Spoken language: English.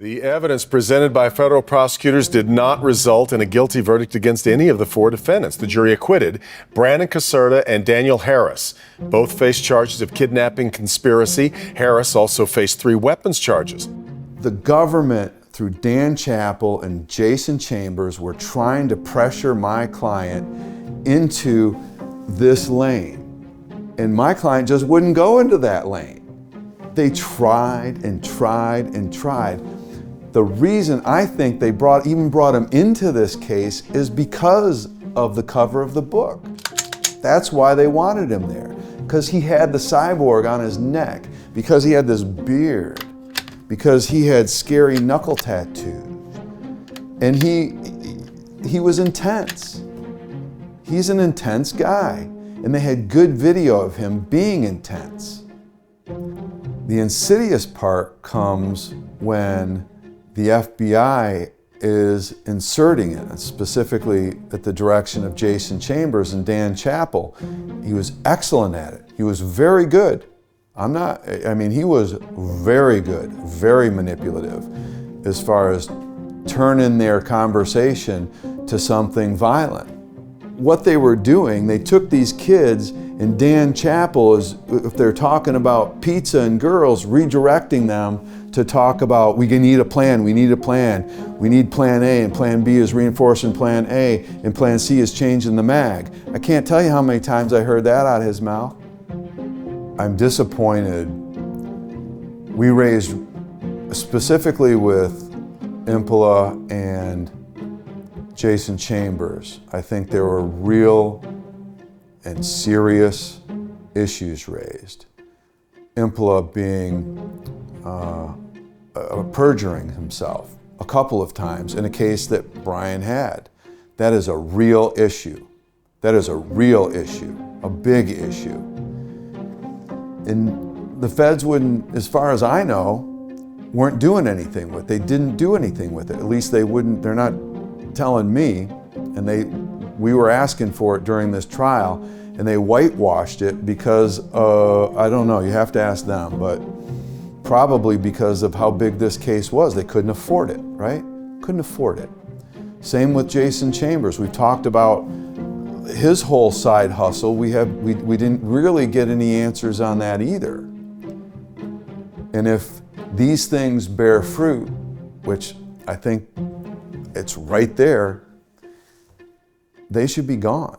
The evidence presented by federal prosecutors did not result in a guilty verdict against any of the four defendants. The jury acquitted Brandon Caserta and Daniel Harris. Both faced charges of kidnapping conspiracy. Harris also faced 3 weapons charges. The government, through Dan Chappell and Jason Chambers, were trying to pressure my client into this lane. And my client just wouldn't go into that lane. They tried and tried and tried. The reason I think they even brought him into this case is because of the cover of the book. That's why they wanted him there, because he had the cyborg on his neck, because he had this beard, because he had scary knuckle tattoos, and he was intense. He's an intense guy, and they had good video of him being intense. The insidious part comes when the FBI is inserting it, specifically at the direction of Jason Chambers and Dan Chappell. He was excellent at it. He was very good. He was very good, very manipulative as far as turning their conversation to something violent. What they were doing, they took these kids, and Dan Chappell is, if they're talking about pizza and girls, redirecting them to talk about, we need a plan, we need a plan. We need plan A, and plan B is reinforcing plan A, and plan C is changing the mag. I can't tell you how many times I heard that out of his mouth. I'm disappointed. We raised, specifically with Impola and Jason Chambers, I think there were real and serious issues raised. Impola being perjuring himself a couple of times in a case that Brian had. That is a real issue. That is a real issue, a big issue. And the feds wouldn't, as far as I know, weren't doing anything with it. They didn't do anything with it. At least they wouldn't, they're not telling me, and we were asking for it during this trial, and they whitewashed it because, I don't know, you have to ask them, but probably because of how big this case was. They couldn't afford it, right? Couldn't afford it. Same with Jason Chambers. We talked about his whole side hustle. We didn't really get any answers on that either. And if these things bear fruit, which I think it's right there, they should be gone.